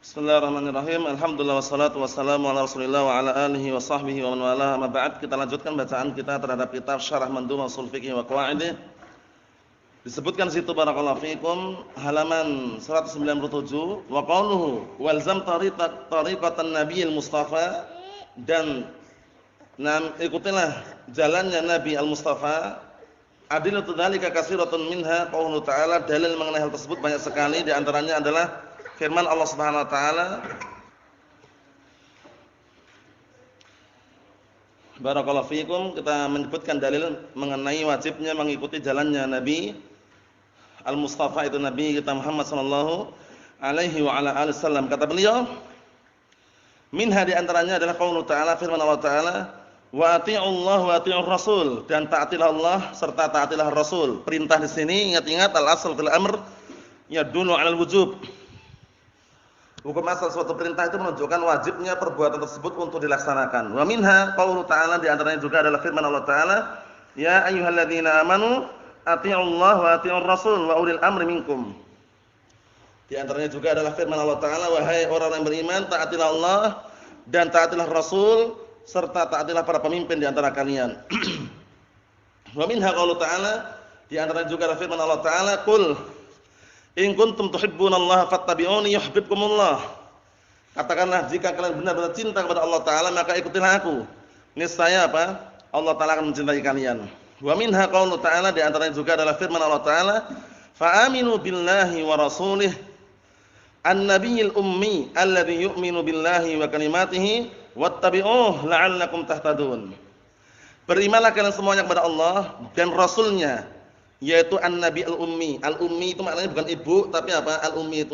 Bismillahirrahmanirrahim. Alhamdulillah wassalatu wassalamu ala Rasulillah wa ala alihi wa sahbihi wa man wala. Amma ba'd, kita lanjutkan bacaan kita terhadap kitab Syarah Mandhumah Ushul Fiqh wa Qawaidih. Disebutkan situ barakallahu fikum halaman 197 wa qauluhu walzam tariqatan nabiyil mustafa, dan ikutilah jalannya Nabi al-Mustafa. Adillatu dzalika katsiratun minha qauluhu ta'ala, dalil mengenai hal tersebut banyak sekali, di antaranya adalah firman Allah Subhanahu wa taala, barakallahu fikum, kita menyebutkan dalil mengenai wajibnya mengikuti jalannya Nabi Al-Mustafa, itu Nabi kita Muhammad sallallahu alaihi wa ala alihi wasallam. Kata beliau, minha, di antaranya adalah qaulullah ta'ala, firman Allah taala, wa ati'ullah wa ati'ur rasul, dan taatilah Allah serta taatilah Rasul. Perintah di sini ingat-ingat al-asl fil amr yadullu 'alal wujub. Hukum asal suatu perintah itu menunjukkan wajibnya perbuatan tersebut untuk dilaksanakan. Wa minha qaulullah ta'ala, di antaranya juga adalah firman Allah taala, ya ayyuhalladzina amanu ati'ullaha wa ati'ur rasul wa ulil amri minkum. Di antaranya juga adalah firman Allah taala, wahai orang yang beriman, taatilah Allah dan taatilah Rasul serta taatilah para pemimpin di antara kalian. Wa minha qaulullah ta'ala, di antaranya juga adalah firman Allah taala, qul in kuntum tuhibbunallaha fattabi'uni yuhibbukumullah. Katakanlah, jika kalian benar-benar cinta kepada Allah taala, maka ikutilah aku. Niscaya apa? Allah taala akan mencintai kalian. Wa minha qaulullah ta'ala, di antaranya juga adalah firman Allah taala, fa aminu billahi wa rasulih an-nabiyil ummi alladzi yu'minu billahi wa kalimatihi wattabi'uhu la'allakum tahtadun. Berimanlah kalian semuanya kepada Allah dan Rasulnya, yaitu an-nabi al-ummi. Al-ummi itu maknanya bukan ibu, tapi apa? Al-ummi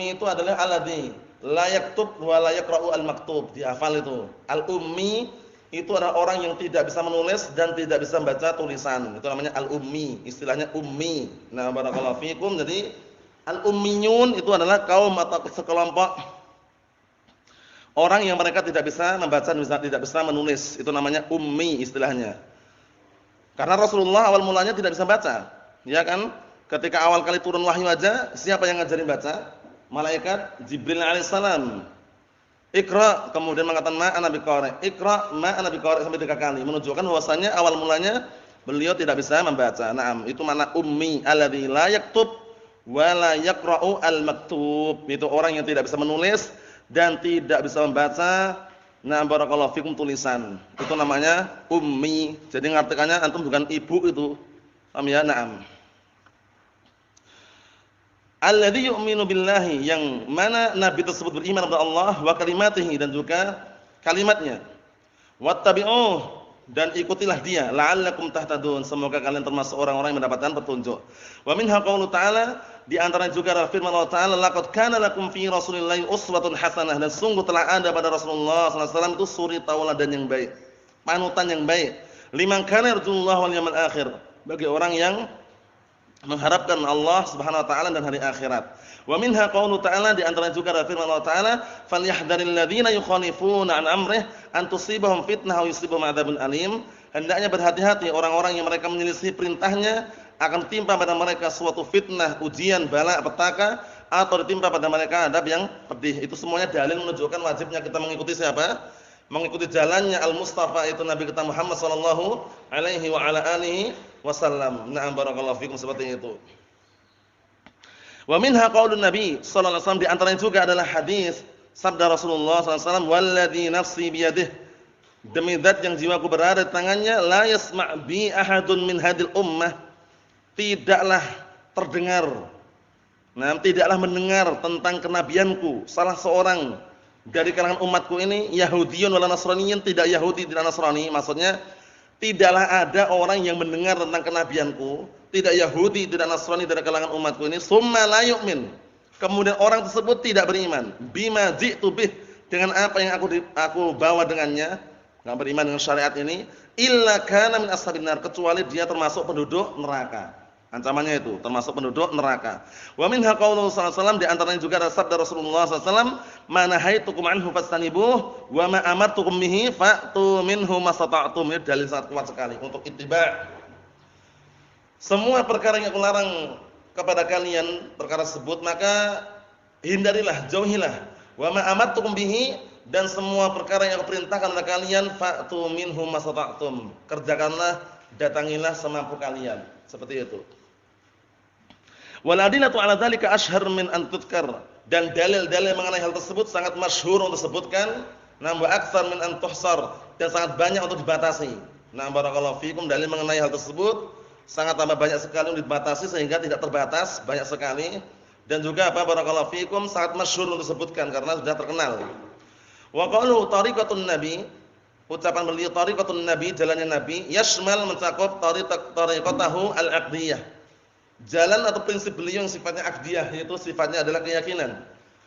itu adalah alladzi la yaktub wa la yaqra'u al-maktub. Dihafal itu. Al-ummi itu adalah orang yang tidak bisa menulis dan tidak bisa membaca tulisan. Itu namanya al-ummi, istilahnya ummi. Nah, barakallahu fikum. Jadi al-ummiyun itu adalah kaum atau sekelompok orang yang mereka tidak bisa membaca dan tidak bisa menulis. Itu namanya ummi istilahnya. Karena Rasulullah awal mulanya tidak bisa baca, ya kan? Ketika awal kali turun wahyu aja, siapa yang ngajarin baca? Malaikat Jibril alaihissalam. Iqra, kemudian mengatakan ma ana biqari. Iqra ma ana biqari sampai 3 kali, menunjukkan bahwasanya awal mulanya beliau tidak bisa membaca. Naam, itu makna ummi, alladzi la yaktub wa la yaqra'u al-maktub. Itu orang yang tidak bisa menulis dan tidak bisa membaca. Nah, barakallahu fikum, tulisan. Itu namanya ummi. Jadi ngartikannya antum bukan ibu itu. Paham ya? Naam. Alladzi yu'minu billahi, yang mana nabi tersebut beriman kepada Allah wa kalimatihi, dan juga kalimatnya. Wattabi'uh, dan ikutilah dia, la'allakum tahtadun, semoga kalian termasuk orang-orang yang mendapatkan petunjuk. Wa minha qaulullah ta'ala, di antara juga adalah firman Allah taala, laqad kana lakum fi rasulillahi uswatun hasanah, dan sungguh telah ada pada Rasulullah sallallahu alaihi wasallam itu suri tauladan yang baik, panutan yang baik, liman kana yarjullaha wal yawmal akhir, bagi orang yang mengharapkan Allah Subhanahu wa taala dan hari akhirat. Wa minha qaulullah ta'ala, di antara juga adalah firman Allah taala, falyahdharil ladzina yukhalifuna an amrih an tusibahum fitnah aw yusibahum adzabun alim. Hendaknya berhati-hati orang-orang yang mereka menyelisih perintahnya, akan timpa pada mereka suatu fitnah, ujian, bala, petaka, atau ditimpa pada mereka adab yang pedih. Itu semuanya dalil menunjukkan wajibnya kita mengikuti siapa? Mengikuti jalannya al-Mustafa, itu Nabi kita Muhammad sallallahu alaihi wa ala alihi wasallam. Na'am, barakallahu fikum, seperti itu. Wa minha qaulun Nabi sallallahu alaihi wasallam, di antaranya juga adalah hadis sabda Rasulullah sallallahu alaihi wasallam, walladzi nafsi biyadihi, demi zat yang jiwaku berada di tangannya, la yasma' bi ahadun min hadil ummah, tidaklah terdengar, tidaklah mendengar tentang kenabianku salah seorang dari kalangan umatku ini, Yahudiyun wala Nasraniyin, tidak Yahudi tidak Nasrani, maksudnya tidaklah ada orang yang mendengar tentang kenabianku, tidak Yahudi tidak Nasrani dari kalangan umatku ini, summa la yu'min, kemudian orang tersebut tidak beriman, bima ji'tu bih, dengan apa yang aku bawa dengannya, enggak beriman dengan syariat ini, illa kana min ashabin nar, kecuali dia termasuk penduduk neraka. Ancamannya itu termasuk penduduk neraka. Wa minha qaulullah sallallahu alaihi wasallam, di antaranya juga ada sabda Rasulullah sallallahu alaihi wasallam, "Ma nahaitukum anhu fastanibuh wa ma amartukum bihi fa'tu minhu mastata'tum." Ini dalil sangat kuat sekali untuk ittiba'. Semua perkara yang aku larang kepada kalian perkara tersebut, maka hindarilah, jauhilah. Wa ma amartukum bihi, dan semua perkara yang aku perintahkan kepada kalian, fa'tu minhum mastata'tum. Kerjakanlah, datangilah semampu kalian. Seperti itu. Wal adillatu 'ala dzalika ashhar min an tudkar, dan dalil-dalil mengenai hal tersebut sangat masyhur untuk disebutkan, nambah aktsar min an tuhsar, dan sangat banyak untuk dibatasi. Nah, barakallahu fikum, dalil mengenai hal tersebut sangat tambah banyak sekali untuk dibatasi sehingga tidak terbatas, banyak sekali. Dan juga apa, barakallahu fikum, sangat masyhur untuk disebutkan karena sudah terkenal. Wa qalu tariqatun nabi, ucapan beliau tariqatun nabi, jalannya nabi, yashmal, mencakup tariqatahu al-aqdiyah, jalan atau prinsip beliau yang sifatnya aqdiyah, yaitu sifatnya adalah keyakinan.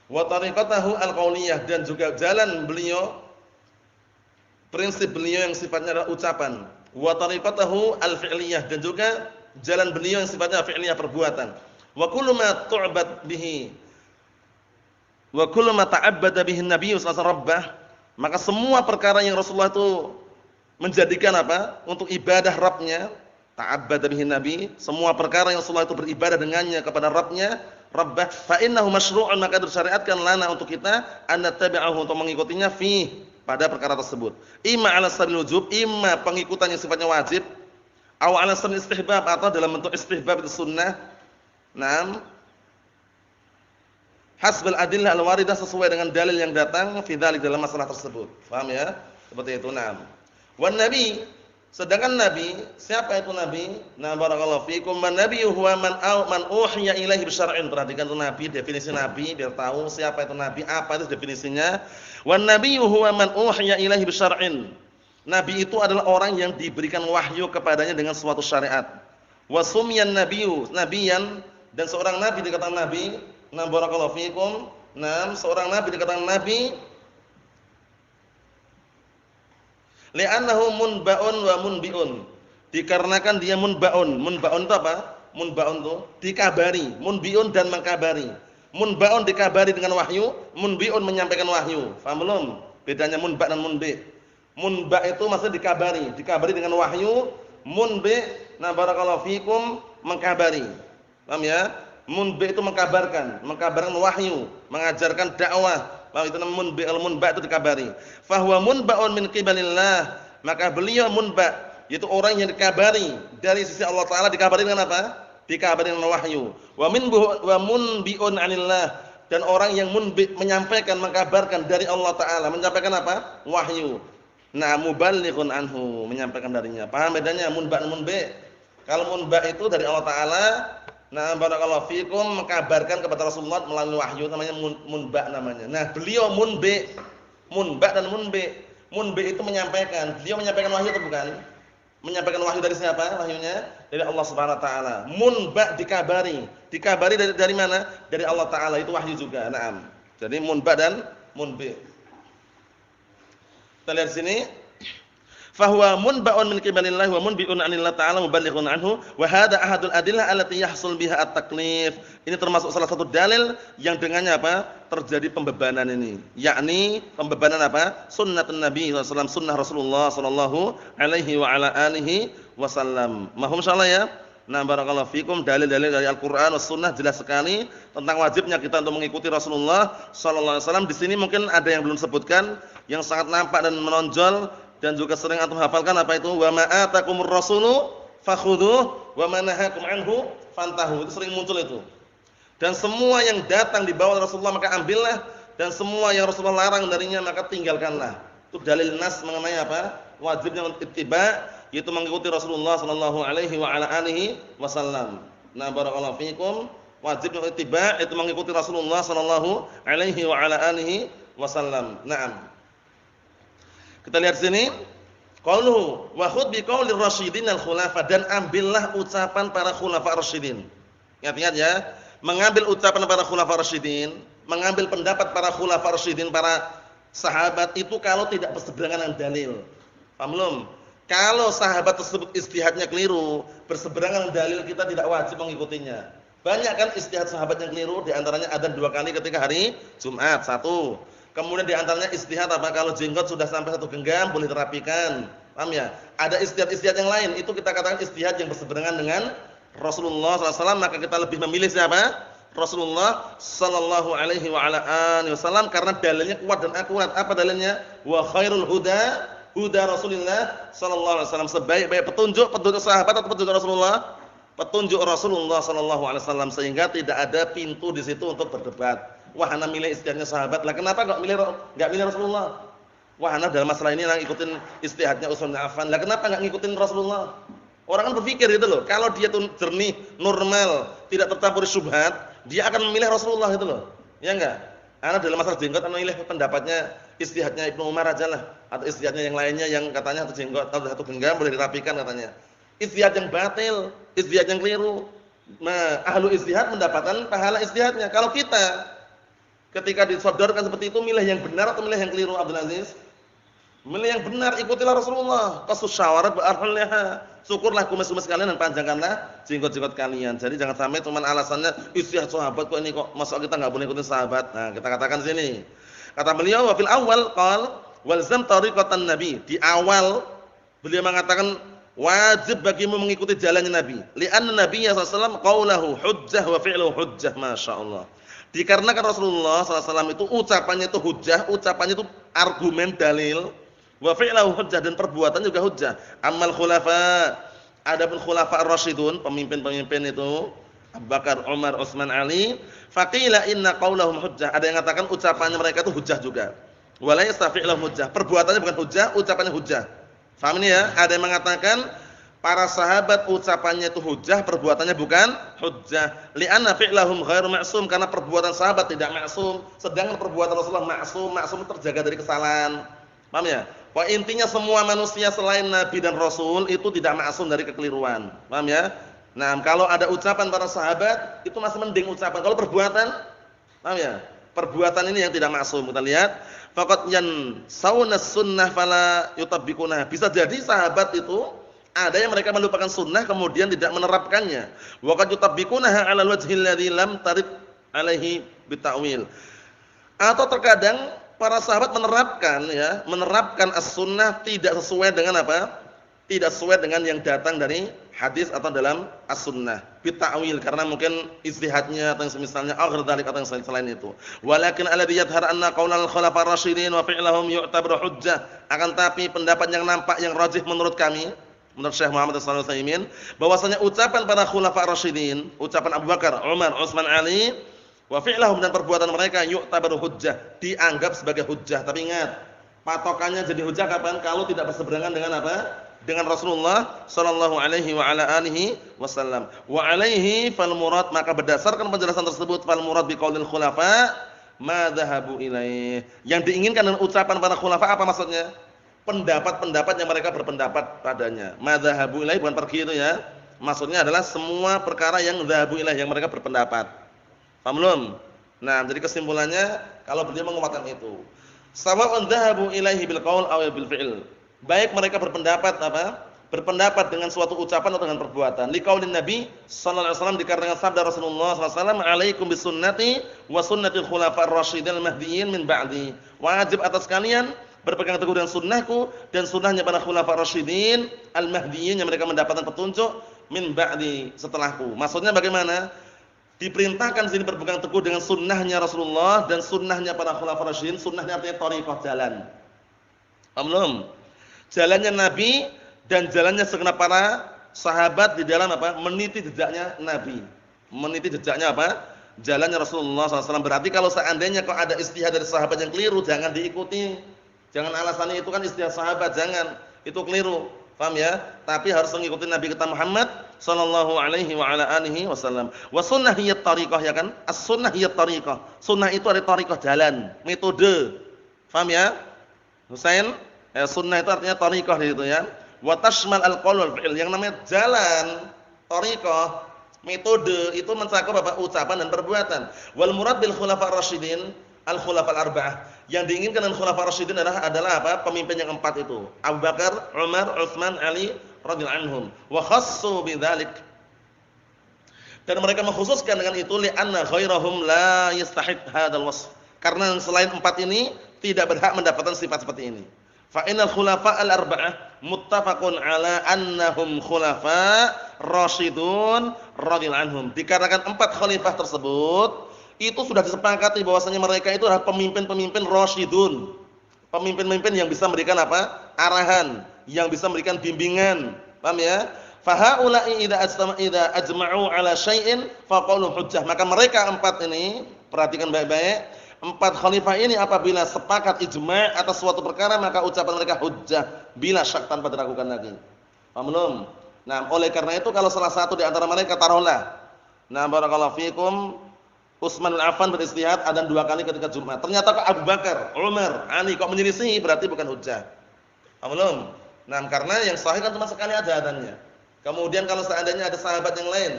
Wa tariqatahu al-qauliyah, dan juga jalan beliau, prinsip beliau yang sifatnya adalah ucapan. Wa tariqatahu al-fi'liyah, dan juga jalan beliau yang sifatnya fi'liyah, perbuatan. Wa kullu ma tu'bad bihi wa kullu ma ta'abbada bihi an-nabiy sallallahu alaihi wasallam, maka semua perkara yang Rasulullah itu menjadikan apa? Untuk ibadah Rabbnya, ta'abbada bihi nabi, semua perkara yang Rasulullah itu beribadah dengannya kepada Rabbnya, Rabbah, fa innahu masyru'un, maka disyariatkan lana untuk kita an nattabi'ahu, untuk mengikutinya fi, pada perkara tersebut. Imma 'ala sabil wujub, imma pengikutan yang sifatnya wajib, aw 'ala sabil istihbab, atau dalam bentuk istihbab, itu sunnah. Naam, hasbal adillah al-waridah, sesuai dengan dalil yang datang fi dzalik, dalam masalah tersebut. Paham ya? Seperti itu. Naam. Wan nabi, sedangkan nabi, siapa itu nabi? Nah, barakallahu fikum, man nabiyyu huwa man uhiya ilaihi bisyar'in. Perhatikan itu nabi, definisi nabi biar tahu siapa itu nabi, apa itu definisinya. Wan nabiyyu huwa man uhiya ilaihi bisyar'in. Nabi itu adalah orang yang diberikan wahyu kepadanya dengan suatu syariat. Wa sumyan nabiyyu nabiyan, dan seorang nabi dikatakan nabi. Nah, barakallahu fikum. Nah, seorang nabi dikatakan nabi li'annahu munba'un wa munbi'un, dikarenakan dia munba'un. Munba'un itu apa? Munba'un itu dikabari, munbi'un dan mengkabari. Munba'un dikabari dengan wahyu, munbi'un menyampaikan wahyu. Paham belum? Bedanya munba' dan munbi'. Munba' itu maksudnya dikabari dengan wahyu. Munbi', nah barakallahu fikum, mengkabari. Paham ya? Munbi' itu mengkabarkan wahyu, mengajarkan dakwah. Paham itu namanya munbi', al-munba' itu dikabari. Fa huwa munba'un min qibalillah, maka beliau munba', yaitu orang yang dikabari dari sisi Allah Taala. Dikabari dengan apa? Dikabari dengan wahyu. Wa munbi'un 'anillah, dan orang yang munbi', menyampaikan, mengkabarkan dari Allah Taala. Menyampaikan apa? Wahyu. Nah, muballighun anhu, menyampaikan darinya. Paham bedanya munba' dan munbi'? Kalau munba' itu dari Allah Taala, nah barakallahu fikum, mengkabarkan kepada Rasulullah melalui wahyu, namanya munba' namanya. Nah, beliau munbi', munba' dan munbi'. Munbi' itu menyampaikan, beliau menyampaikan wahyu atau bukan? Menyampaikan wahyu dari siapa? Wahyunya dari Allah Subhanahu wa taala. Munba' dikabari. Dikabari dari mana? Dari Allah Taala, itu wahyu juga. Naam. Jadi munba' dan munbi'. Kita lihat sini, fahuwa munba'un min qibalillahi wa munbi'un 'anillah ta'ala muballighun anhu, wa hadha ahadul adillah allati yahsul biha at-taklif. Ini termasuk salah satu dalil yang dengannya apa? Terjadi pembebanan ini. Yakni pembebanan apa? Sunnatun Nabi sallallahu alaihi wasallam, sunnah Rasulullah sallallahu alaihi wa ala alihi wasallam. Mahum insyaallah ya. Nah, barakallahu fikum, dalil-dalil dari Al-Qur'an was sunnah jelas sekali tentang wajibnya kita untuk mengikuti Rasulullah sallallahu alaihi wasallam. Di sini mungkin ada yang belum sebutkan, yang sangat nampak dan menonjol dan juga sering antum hafalkan, apa itu? Wa ma atakumur rasulu fakhudhuh wa ma nahakum anhu fantahu. Itu sering muncul itu. Dan semua yang datang di bawah Rasulullah maka ambillah, dan semua yang Rasulullah larang darinya maka tinggalkanlah. Itu dalil nas mengenai apa? Wajibnya ittiba', yaitu mengikuti Rasulullah sallallahu alaihi wa ala alihi wasallam. Nah, barakallahu fikum, wajibnya ittiba' itu mengikuti Rasulullah sallallahu alaihi wa ala alihi wasallam. Naam. Kita lihat sini, qauluhu wa khudh bi qaulir rasyidin al-khulafa, dan ambillah ucapan para khulafa rasyidin. Ingat-ingat ya, mengambil ucapan para khulafa rasyidin, mengambil pendapat para khulafa rasyidin, para sahabat itu kalau tidak berseberangan dengan dalil. Paham belum? Kalau sahabat tersebut ijtihadnya keliru, berseberangan dengan dalil, kita tidak wajib mengikutinya. Banyak kan ijtihad sahabat yang keliru, di antaranya adzan 2 kali ketika hari Jumat, 1. Kemudian di antaranya ijtihad apa? Kalau jenggot sudah sampai 1 genggam boleh terapikan. Paham ya? Ada ijtihad-ijtihad yang lain, itu kita katakan ijtihad yang berseberangan dengan Rasulullah SAW, maka kita lebih memilih siapa? Rasulullah sallallahu alaihi wa ala alihi wasallam karena dalilnya kuat dan akurat. Apa dalilnya? Wa khairul huda huda Rasulillah sallallahu alaihi wasallam. Sebaik-baik petunjuk sahabat atau petunjuk Rasulullah? Petunjuk Rasulullah sallallahu alaihi wasallam, sehingga tidak ada pintu di situ untuk berdebat. Wah, ana milih istihadnya sahabat. Lah kenapa enggak milih Rasulullah? Wah, ana dalam masalah ini ngikutin istihadnya Utsman bin Affan. Lah kenapa enggak ngikutin Rasulullah? Orang kan berpikir gitu loh. Kalau dia tuh jernih, normal, tidak tercampur syubhat, dia akan memilih Rasulullah gitu loh. Ya enggak? Ana dalam masalah jenggot ana milih pendapatnya istihadnya Ibnu Umar aja lah, atau istihadnya yang lainnya yang katanya satu jenggot atau satu genggam boleh dirapikan katanya. Istihad yang batil, istihad yang keliru. Nah, ahlu istihad mendapatkan pahala istihadnya. Kalau kita ketika disodorkan seperti itu, milih yang benar atau milih yang keliru, Abdul Aziz? Milih yang benar, ikutilah Rasulullah. Qasus syawarat ba'arhulha. Syukurlah kumis-kumis kalian dan panjangkanlah jenggot-jenggot kalian. Jadi jangan sampai cuma alasannya istihad sahabat kok ini kok masa kita enggak boleh ikutin sahabat. Nah, kita katakan sini. Kata beliau, wa fil awal qal walzam tariqatan nabi. Di awal beliau mengatakan wajib bagimu mengikuti jalannya Nabi. Li'anna Nabiyya sallallahu alaihi wasallam qaulahu hujjah wa fi'luhu hujjah, masyaallah. Dikarenakan Rasulullah sallallahu alaihi wasallam itu ucapannya itu hujjah, ucapannya itu argumen dalil, wa fi'luhu hujjah, dan perbuatan juga hujjah. Ammal khulafa, adapun khulafa ar-rasyidun, pemimpin-pemimpin itu Abu Bakar, Umar, Utsman, Ali, faqila inna qaulahum hujjah. Ada yang mengatakan ucapannya mereka itu hujjah juga. Wa la yastafi'luhum hujjah. Perbuatannya bukan hujjah, ucapannya hujjah. Paham ini ya? Ada yang mengatakan para sahabat ucapannya itu hujjah, perbuatannya bukan hujjah. Li'anna fi'lahum ghairu ma'sum, karena perbuatan sahabat tidak maksum, sedangkan perbuatan Rasulullah maksum. Maksum terjaga dari kesalahan. Paham ya? Wah, intinya semua manusia selain Nabi dan Rasul itu tidak maksum dari kekeliruan. Paham ya? Nah, kalau ada ucapan para sahabat itu masih mending ucapan. Kalau perbuatan, paham ya? Perbuatan ini yang tidak maksum. Kita lihat faqad yansawna sunnah fala yutabbiquna. Bisa jadi sahabat itu ada yang mereka melupakan sunnah kemudian tidak menerapkannya. Wa qad yutabbiqunaha 'ala al-wajhil ladzi lam tarid 'alaihi bita'wil. Atau terkadang para sahabat menerapkan as-sunnah tidak sesuai dengan apa? Tidak sesuai dengan yang datang dari hadis atau dalam as-sunnah, bita'wil, karena mungkin ijtihadnya atau yang semisalnya aghir dzalik atau yang selain itu. Walakin alladhi yadhhar anna qaulal khulafa ar-rasyidin wa fi'lahum yu'tabaru hujjah. Akan tapi pendapat yang nampak yang rajih menurut kami, menurut Syekh Muhammad Shalih Al-Utsaimin, bahwasanya ucapan para khulafa ar-rasyidin, ucapan Abu Bakar, Umar, Utsman, Ali, wa fi'lahum, dan perbuatan mereka yu'tabaru hujjah, dianggap sebagai hujjah. Tapi ingat, patokannya jadi hujjah kapan? Kalau tidak berseberangan dengan apa? Dengan Rasulullah sallallahu alaihi wa ala alihi wasallam. Wa alaihi fal murad, maka berdasarkan penjelasan tersebut fal murad biqaulil khulafa ma dhahabu ilaih. Yang diinginkan dengan ucapan para khulafa apa maksudnya? Pendapat-pendapat yang mereka berpendapat padanya. Ma dhahabu ilaih bukan pergi itu ya. Maksudnya adalah semua perkara yang dhahabu ilaih, yang mereka berpendapat. Paham belum? Nah, jadi kesimpulannya kalau beliau menguatkan itu. Sawa'un dhahabu ilaihi bil qaul aw bil fi'l. Baik mereka berpendapat apa? Berpendapat dengan suatu ucapan atau dengan perbuatan. Liqaulin Nabi sallallahu alaihi wasallam, dikarenakan sabda Rasulullah sallallahu alaihi wasallam, "Alaikum bisunnati wa sunnatil khulafa'ir rasyidin al-mahdiyyin min ba'di." Wajib atas kalian berpegang teguh dengan sunnahku dan sunnahnya para khulafa'ir rasyidin al-mahdiyyin yang mereka mendapatkan petunjuk min ba'di, setelahku. Maksudnya bagaimana? Diperintahkan sini berpegang teguh dengan sunnahnya Rasulullah dan sunnahnya para khulafa'ir rasyidin. Sunnahnya artinya thariqah, jalan. Paham belum? Jalannya Nabi dan jalannya segenap para sahabat di dalam apa? Meniti jejaknya Nabi. Meniti jejaknya apa? Jalannya Rasulullah SAW. Berarti kalau seandainya kok ada istihad dari sahabat yang keliru, jangan diikuti. Jangan alasannya itu kan istihad sahabat, jangan. Itu keliru. Paham ya? Tapi harus mengikuti Nabi kita Muhammad sallallahu alaihi wa ala alihi wasallam. Wa sunnah hiya tariqah, ya kan? As-sunnah hiya tariqah. Sunnah itu ada tariqah, jalan, metode. Paham ya? Husain? Sunnah itu artinya tariqah gitu ya. Wa tashmal al-qaul wal fi'l. Yang namanya jalan, tariqah, metode itu mencakup apa? Ucapan dan perbuatan. Wal murad bil khulafa ar-rasyidin al-khulafa al-arba'ah. Yang diinginkan dengan khulafa ar-rasyidin adalah apa? Pemimpin yang empat itu. Abu Bakar, Umar, Utsman, Ali radhiyallahu anhum. Wa khassu bidzalik. Dan mereka mengkhususkan dengan itu li'anna ghairahum la yastahiq hadzal wasf. Karena selain empat ini tidak berhak mendapatkan sifat seperti ini. Fa innal khulafa al-arba'ah muttafaqun ala annahum khulafa rasyidun radhiyallahu anhum. Dikarenakan 4 khalifah tersebut itu sudah disepakati bahwasanya mereka itu adalah pemimpin-pemimpin rasyidun. Pemimpin-pemimpin yang bisa memberikan apa? Arahan, yang bisa memberikan bimbingan. Paham ya? Fa haula'i idza ajma'u 'ala syai'in faqaulun hujjah. Maka mereka 4 ini, perhatikan baik-baik, 4 khalifah ini apabila sepakat ijma' atas suatu perkara maka ucapan mereka hujjah bila syak tanpa diragukan lagi. Paham belum? Nah, oleh karena itu kalau salah satu di antara mereka taruhlah, nah barakallahu fikum, Utsman bin Affan beristihad adzan 2 kali ketika Jumat. Ternyata kok Abu Bakar, Umar, Ali kok menyelisih, berarti bukan hujjah. Paham belum? Nah, karena yang sahih kan cuma sekali aja adzannya. Kemudian kalau seandainya ada sahabat yang lain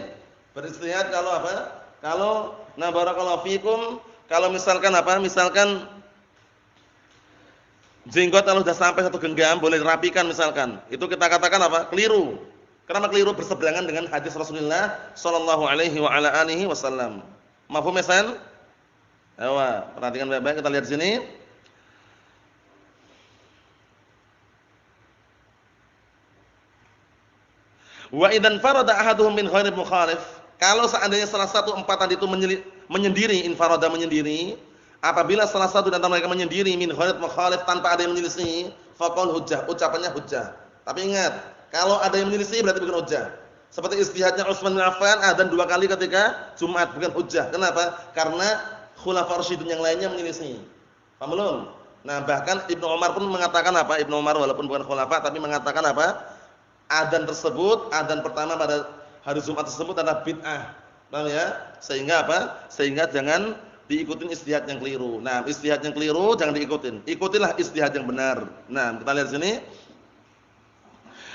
beristihad kalau apa? Kalau nah barakallahu fikum, kalau misalkan apa? Misalkan jenggot kalau sudah sampai 1 genggam boleh dirapikan misalkan. Itu kita katakan apa? Keliru. Kenapa keliru? Berseberangan dengan hadis Rasulullah sallallahu alaihi wa ala alihi wasallam. Mafhum ya, San? Ayo, perhatikan baik-baik, kita lihat sini. Wa idzan farada ahaduhum min ghairi mukhalif. Kalau seandainya salah satu 4 tadi itu menyendiri, infarada menyendiri, apabila salah satu di antara mereka menyendiri min ghairi mukhalif tanpa ada yang menyelisih, faqaul hujjah, ucapannya hujjah. Tapi ingat, kalau ada yang menyelisih berarti bukan hujjah. Seperti istihadnya Utsman bin Affan adzan 2 kali ketika Jumat, bukan hujjah. Kenapa? Karena khulafa rasyidun yang lainnya menyelisih. Paham belum? Nah, bahkan Ibnu Umar pun mengatakan apa? Ibnu Umar walaupun bukan khulafa tapi mengatakan apa? Adzan tersebut, adzan pertama pada hari Jumat tersebut adalah bid'ah. Paham ya? Sehingga apa? Sehingga jangan diikutin istihad yang keliru. Nah, istihad yang keliru jangan diikutin. Ikutilah istihad yang benar. Nah, kita lihat sini.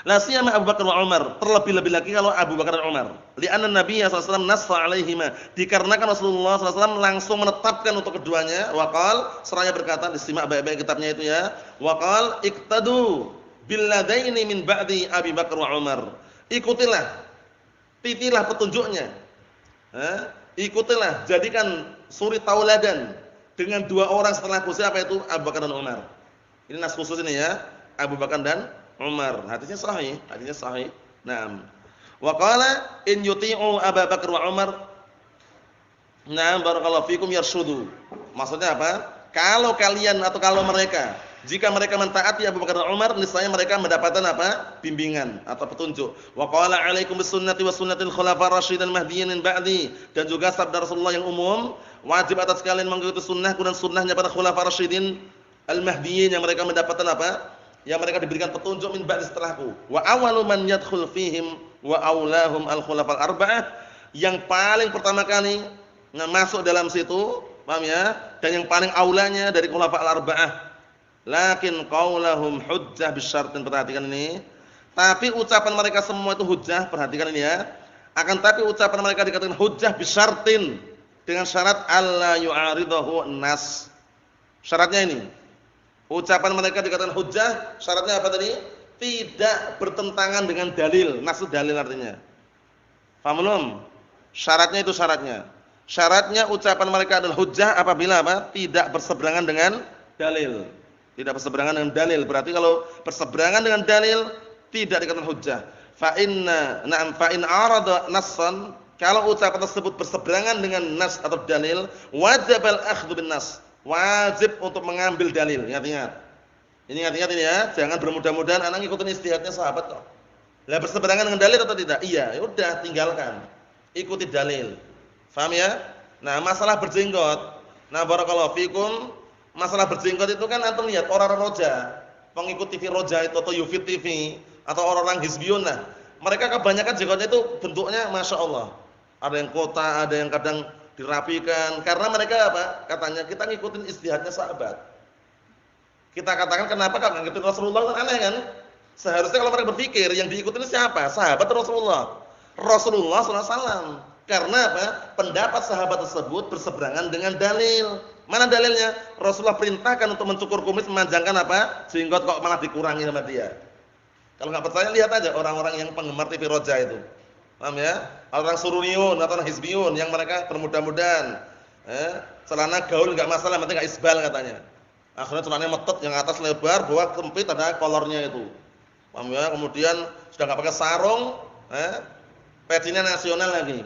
La siyama Abu Bakar wa Umar, terlebih-lebih lagi kalau Abu Bakar dan Umar. Li'anna Nabi sallallahu alaihi wasallam nassa 'alaihima, dikarenakan Rasulullah sallallahu alaihi wasallam langsung menetapkan untuk keduanya. Wa qala, seraya berkata, disimak baik-baik kitabnya itu ya. Wa qala iqtadu billadaini min ba'di Abi Bakar wa Umar. Ikutilah, titilah petunjuknya. Ikutilah, jadikan suri tauladan dengan 2 orang setelahku, siapa itu? Abu Bakar dan Umar. Ini nas khusus ini ya, Abu Bakar dan Umar. Hadisnya sahih, hadisnya sahih. Naam. Wa qala in yuti'u Abu Bakar wa Umar, naam barakallahu fikum yarshudu. Maksudnya apa? Kalau kalian atau kalau mereka, jika mereka mentaati Abu Bakar dan Umar, niscaya mereka mendapatkan apa? Bimbingan atau petunjuk. Wa qala 'alaikum bisunnati wa sunnatil khulafa'r rasyidin mahdiyyin min ba'di. Dan juga sabda Rasulullah yang umum, wajib atas kalian mengikuti sunnahku dan sunnahnya para khulafa'r rasyidin al-mahdiyyin yang mereka mendapatkan apa? Yang mereka diberikan petunjuk min ba'di setelahku. Wa awwalu man yadkhul fihim wa aulahum al-khulafa'ul arba'ah, yang paling pertama kali masuk dalam situ, paham ya? Dan yang paling aulanya dari khulafa'ul arba'ah. Lakin qaulahum hujjah bisyartin, perhatikan ini. Tapi ucapan mereka semua itu hujjah, perhatikan ini ya. Akan tapi ucapan mereka dikatakan hujjah bisyartin, dengan syarat alla yu'aridahu nas. Syaratnya ini. Ucapan mereka dikatakan hujjah, syaratnya apa tadi? Tidak bertentangan dengan dalil. Nas dalil artinya. Paham belum? Syaratnya itu syaratnya. Syaratnya ucapan mereka adalah hujjah apabila apa? Tidak berseberangan dengan dalil. Tidak berseberangan dengan dalil. Berarti kalau berseberangan dengan dalil tidak dikatakan hujjah. Fa in arada nassan, kalau ucapan tersebut berseberangan dengan nas atau dalil, wajib al-akhdhu bin nas. Wajib untuk mengambil dalil. Ingat-ingat. Ini ingat-ingat ini ya, jangan bermudah-mudahan anak ngikutin istihadnya sahabat kok. Lah berseberangan dengan dalil atau tidak? Iya, ya udah tinggalkan. Ikuti dalil. Paham ya? Nah, masalah berjenggot. Nah, barakallahu fikum, masalah berjenggot itu kan antum lihat orang-orang roja, pengikut TV roja itu atau Yufid TV atau orang-orang hizbiyun. Nah, mereka kebanyakan jenggotnya itu bentuknya Masya Allah. Ada yang kota, ada yang kadang dirapikan, karena mereka apa? Katanya kita ngikutin istihadnya sahabat. Kita katakan kenapa kalau ngikutin Rasulullah, kan aneh kan? Seharusnya kalau mereka berpikir yang diikutin siapa? Sahabat Rasulullah. Rasulullah SAW. Karena apa? Pendapat sahabat tersebut berseberangan dengan dalil. Mana dalilnya? Rasulullah perintahkan untuk mencukur kumis, memanjangkan apa? Jenggot, kok malah dikurangi sama dia. Kalau nggak percaya lihat aja orang-orang yang penggemar TV Roja itu. Paham ya? Orang suruniun atau hizbiyun yang mereka bermudah-mudahan celana gaul enggak masalah, penting enggak isbal katanya. Akhirnya celananya metet, yang atas lebar, bawah sempit, ada kolornya itu. Paham ya? Kemudian sudah enggak pakai sarung, Pecinya nasional lagi.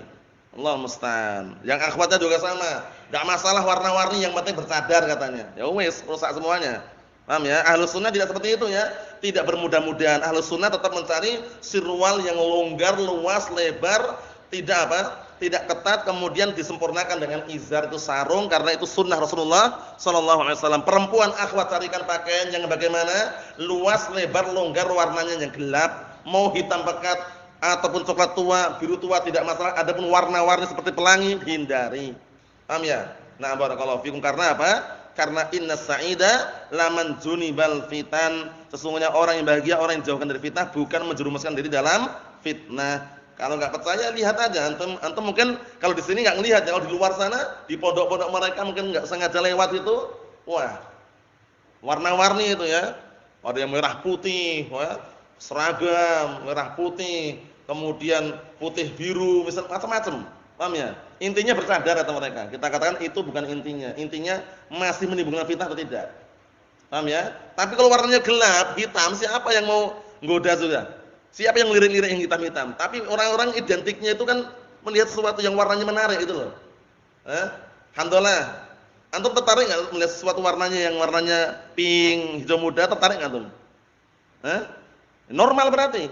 Allah musta'an. Yang akhwatnya juga sama. Enggak masalah warna-warni yang penting bercadar katanya. Ya wis, rusak semuanya. Paham ya? Ahlus sunnah tidak seperti itu ya. Tidak bermudah-mudahan. Ahlus sunnah tetap mencari sirwal yang longgar, luas, lebar, tidak apa? Tidak ketat, kemudian disempurnakan dengan izar itu sarung karena itu sunnah Rasulullah sallallahu alaihi wasallam. Perempuan akhwat carikan pakaian yang bagaimana? Luas, lebar, longgar, warnanya yang gelap, mau hitam pekat ataupun coklat tua, biru tua tidak masalah. Adapun warna-warni seperti pelangi hindari. Paham ya? Nah, barakallahu fikum. Karena apa? Karena innas sa'ida laman junibal fitan. Sesungguhnya orang yang bahagia orang yang dijauhkan dari fitnah, bukan menjerumuskan diri dalam fitnah. Kalau enggak percaya lihat aja antum mungkin kalau di sini enggak ngelihat ya, kalau di luar sana di pondok-pondok mereka mungkin enggak sengaja lewat itu, wah. Warna-warni itu ya. Ada yang merah putih, wah, seragam merah putih, kemudian putih biru, misal macam-macam. Paham ya? Intinya bercadar kata mereka. Kita katakan itu bukan intinya. Intinya masih menimbulkan fitnah atau tidak. Paham ya? Tapi kalau warnanya gelap, hitam, siapa yang mau nggoda sudah? Siapa yang lirik-lirik yang hitam-hitam? Tapi orang-orang identiknya itu kan melihat sesuatu yang warnanya menarik itu loh. Alhamdulillah. Antum tertarik enggak melihat sesuatu warnanya yang warnanya pink, hijau muda, tertarik enggak antum? Normal berarti.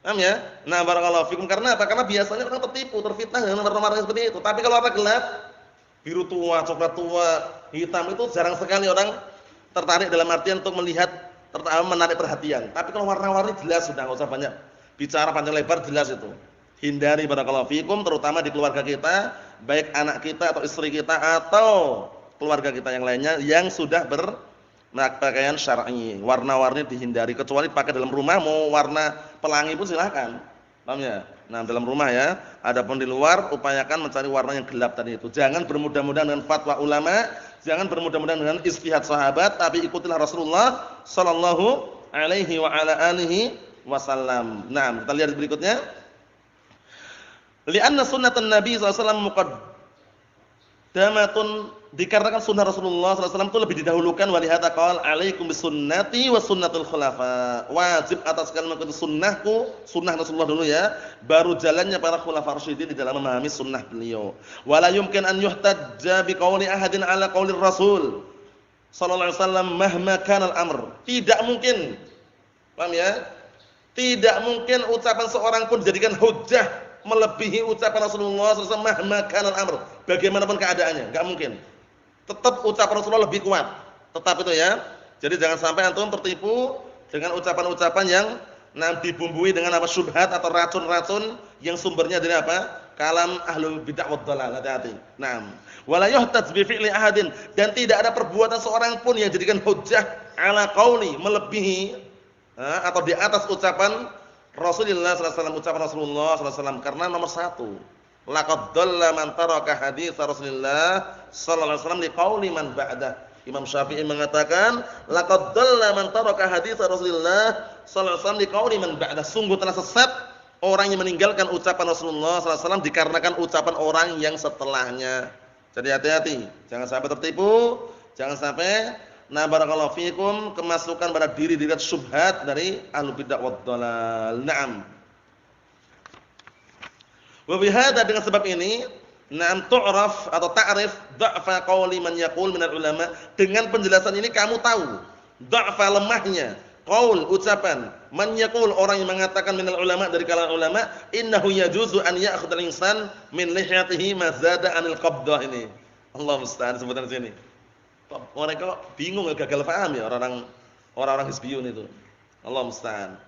Paham ya? Nah, barakallahu fikum. Karena apa? Karena biasanya orang tertipu, terfitnah dengan warna-warna seperti itu. Tapi kalau warna gelap, biru tua, coklat tua, hitam itu jarang sekali orang tertarik dalam artian untuk melihat menarik perhatian. Tapi kalau warna-warni jelas sudah, enggak usah banyak bicara panjang lebar, jelas itu. Hindari barakallahu fikum, terutama di keluarga kita, baik anak kita atau istri kita atau keluarga kita yang lainnya yang sudah berpakaian syar'i. Warna-warni dihindari, kecuali pakai dalam rumah, mau warna pelangi pun silahkan. Paham ya? Nah, dalam rumah ya. Adapun di luar upayakan mencari warna yang gelap tadi itu. Jangan bermudah-mudahan dengan fatwa ulama, jangan bermudah-mudahan dengan istihad sahabat, tapi ikutilah Rasulullah sallallahu alaihi wa ala alihi wasallam. Nah, kita lihat berikutnya. Li'anna sunnatan Nabi sallallahu alaihi wasallam muqaddamatun, dikarenakan sunnah Rasulullah sallallahu alaihi wasallam itu lebih didahulukan. Wa lihadza qala alaikum bisunnati wa sunnatul khulafa. Wajib atas kalian mengikuti sunnahku, sunnah Rasulullah dulu ya, baru jalannya para khulafa rasyidin di dalam memahami sunnah beliau. Wala yumkin an yuhtajja biqauli ahadin ala qaulir Rasul sallallahu alaihi wasallam mahma kana al-amr. Tidak mungkin. Paham ya? Tidak mungkin ucapan seorang pun dijadikan hujjah melebihi ucapan Rasulullah sallallahu alaihi wasallam mahma kana al-amr. Bagaimanapun keadaannya, enggak mungkin. Tetap ucapan Rasulullah lebih kuat. Tetap itu ya. Jadi jangan sampai antum tertipu dengan ucapan-ucapan yang dibumbui dengan apa syubhat atau racun-racun yang sumbernya dari apa? Kalam ahlul bid'ah wad dhalal. Hati-hati. Naam. Wala yuhtaj bi fi'li ahadin, dan tidak ada perbuatan seorang pun yang jadikan hujjah ala qauli, melebihi atau di atas ucapan Rasulullah sallallahu alaihi wasallam, ucapan Rasulullah sallallahu alaihi wasallam. Karena nomor satu, laqad dhalla man taraka hadits Rasulillah sallallahu alaihi wasallam liqauli man ba'da. Imam Syafi'i mengatakan, laqad dhalla man taraka hadits Rasulillah sallallahu alaihi wasallam liqauli man ba'da. Sungguh telah sesat orang yang meninggalkan ucapan Rasulullah sallallahu alaihi wasallam dikarenakan ucapan orang yang setelahnya. Jadi hati-hati, jangan sampai tertipu, jangan sampai barakallahu fikum kemasukan pada diri syubhat dari ahlul bid'ah wad dhalal. Naam. Wa bihadza, dengan sebab ini, tu'raf atau ta'rif dha'fa qauli man yaqul minal ulama. Dengan penjelasan ini kamu tahu dha'fa, lemahnya qaul, ucapan man yaqul, orang yang mengatakan minal ulama, dari kalangan ulama, innahu yajuzu an ya'khudhal insan min lihyatihi ma zada 'anil qabdah. Ini Allah musta'an sebutan sini. Mereka bingung, gagal paham ya orang-orang hizbiyun itu. Allah musta'an.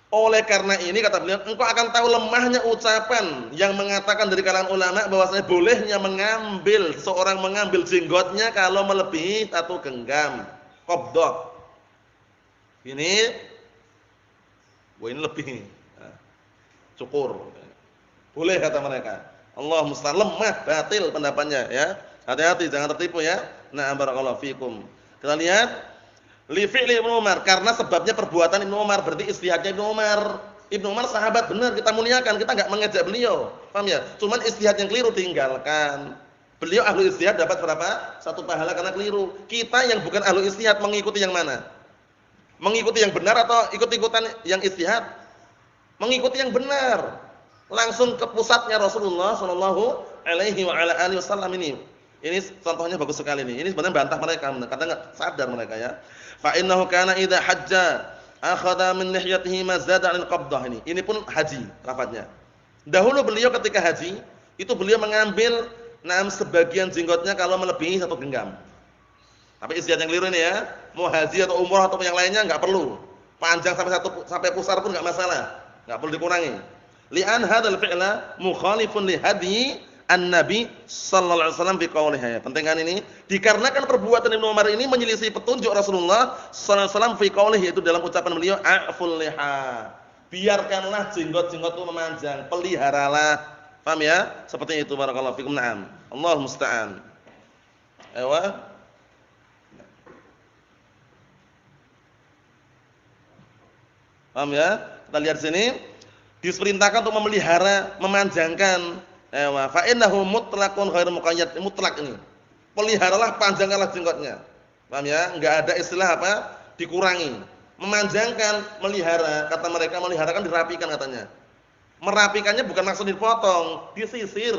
Oleh karena ini kata beliau, engkau akan tahu lemahnya ucapan yang mengatakan dari kalangan ulama bahwasanya bolehnya seorang mengambil jenggotnya kalau melebihi satu genggam. Qabdah. Ini lebih. Cukur. Boleh kata mereka. Allah musta'an, lemah, batil pendapatnya ya. Hati-hati jangan tertipu ya. Nah, barakallahu fikum. Kita lihat li fi'li Ibnu Umar, karena sebabnya perbuatan Ibnu Umar, berarti istihadnya Ibnu Umar. Ibnu Umar sahabat benar, kita muliakan, kita enggak mengejek beliau. Paham ya? Cuman istihad yang keliru tinggalkan. Beliau ahlu istihad dapat berapa? 1 pahala karena keliru. Kita yang bukan ahlu istihad mengikuti yang mana? Mengikuti yang benar atau ikut-ikutan yang istihad? Mengikuti yang benar. langsung ke pusatnya Rasulullah sallallahu alaihi wa ala alihi wasallam ini. Ini contohnya bagus sekali ini. Ini sebenarnya bantah mereka, karena enggak sadar mereka ya. Fa innahu kana idza hajja akhadha min lihyatihi ma zada 'anil qabdah ini. Ini pun haji lafadznya. Dahulu beliau ketika haji, itu beliau mengambil sebagian jenggotnya kalau melebihi 1 genggam. Tapi istilah yang keliru ini ya. Mau haji atau umrah atau yang lainnya enggak perlu. Panjang sampai pusar pun enggak masalah. Enggak perlu dikurangi. Li'an hadzal fi'la mukhalifun li hadyi an-nabi sallallahu alaihi wasallam fi qaulihi. Pentingan ini dikarenakan perbuatan Ibnu Umar ini menyelisih petunjuk Rasulullah sallallahu alaihi wasallam fi qaulihi, itu dalam ucapan beliau a'ful liha. Biarkanlah jenggot-jenggot itu memanjang, peliharalah. Paham ya? Seperti itu barakallahu fikum. Na'am. Allahul musta'an. Ewa. Paham ya? Kita lihat sini diperintahkan untuk memelihara, memanjangkan. Ewa, fa innahu mutlaqun ghairu muqayyad. Mutlak ini. Peliharalah, panjangkanlah jenggotnya. Paham ya? Enggak ada istilah apa? Dikurangi. Memanjangkan, melihara. Kata mereka melihara kan dirapikan katanya. Merapikannya bukan maksud dipotong, disisir.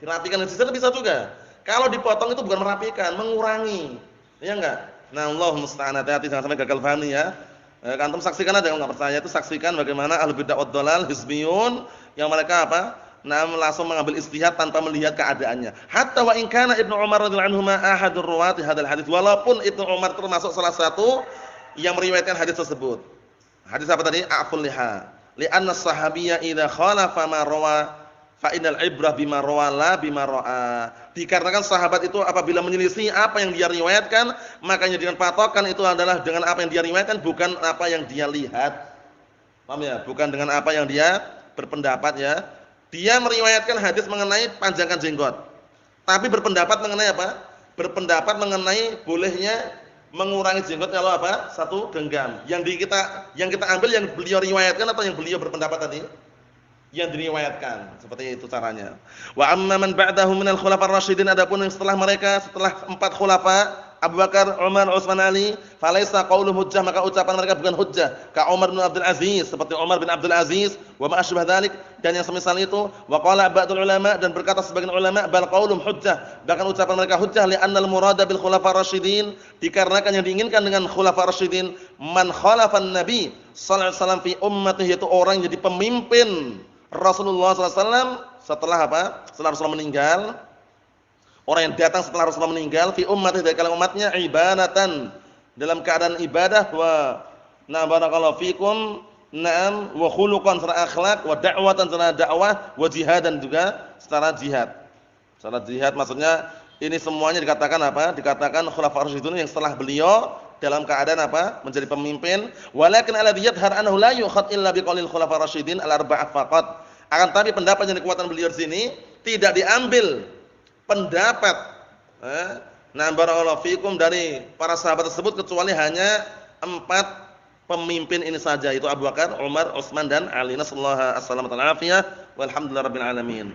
Dirapikan, disisir bisa juga. Kalau dipotong itu bukan merapikan, mengurangi. Iya enggak? Nah, Allahu musta'an, hati-hati jangan sampai gagal paham ya. Antum saksikan aja kalau enggak percaya, itu saksikan bagaimana ahlul bid'ah wad dhalal hizbiyun yang mereka apa? Langsung mengambil ijtihad tanpa melihat keadaannya. Hatta wa in kana Ibnu Umar radhiyallahu anhu ahadur ruwati hadzal hadits, walaupun Ibnu Umar termasuk salah satu yang meriwayatkan hadis tersebut. Hadis apa tadi? A'ful liha. Li'anna as-sahabiyya idza khalafa ma rawa fa innal ibrah bima rawa la bima ra'a. Dikarenakan sahabat itu apabila menyelisih apa yang dia riwayatkan, makanya dengan patokan itu adalah dengan apa yang dia riwayatkan, bukan apa yang dia lihat. Paham ya? Bukan dengan apa yang dia berpendapat ya. Dia meriwayatkan hadis mengenai panjangkan jenggot. Tapi berpendapat mengenai apa? Berpendapat mengenai bolehnya mengurangi jenggot kalau apa? 1 genggam. Yang kita ambil yang beliau riwayatkan atau yang beliau berpendapat tadi? Yang diriwayatkan. Seperti itu caranya. Wa amma man ba'dahu minal khulafar rasyidin, adapun yang setelah mereka, setelah 4 khulafa Abu Bakar, Umar, Utsman, Ali, falaisa qauluhum hujjah, maka ucapan mereka bukan hujjah. Ka Umar bin Abdul Aziz, seperti Umar bin Abdul Aziz, wa ma asbah dzalik, dan yang semisal itu. Wa qala ba'dul ulama, dan berkata sebagian ulama, bal qauluhum hujjah, bahkan ucapan mereka hujjah li annal murada bil khulafar rasyidin, dikarenakan yang diinginkan dengan khulafar rasyidin man khalafan nabi sallallahu alaihi wasallam fi ummatihi, itu orang yang jadi pemimpin Rasulullah sallallahu alaihi wasallam setelah apa? Setelah Rasulullah meninggal. Orang yang datang setelah Rasulullah meninggal fi ummatihi, dari kalangan umatnya, ibadatan, dalam keadaan ibadah, wa barakallahu fikum, wa khuluqan, secara akhlak, wa da'watan, secara dakwah, wa jihadan, juga secara jihad. Secara jihad maksudnya ini semuanya dikatakan apa? Dikatakan khulafaur rasyidun yang setelah beliau dalam keadaan apa? Menjadi pemimpin. Walakin alladhi yadhhar annahu la yukhad illa biqaulil khulafaur rasyidin al-arba'ah faqat. Akan tapi pendapat yang dikuatkan beliau di sini tidak diambil pendapat barakallahu fikum dari para sahabat tersebut kecuali hanya 4 pemimpin ini saja, itu Abu Bakar, Umar, Utsman, dan Ali. Nasallahu alaihi wasallam. Walhamdulillahirabbil alamin.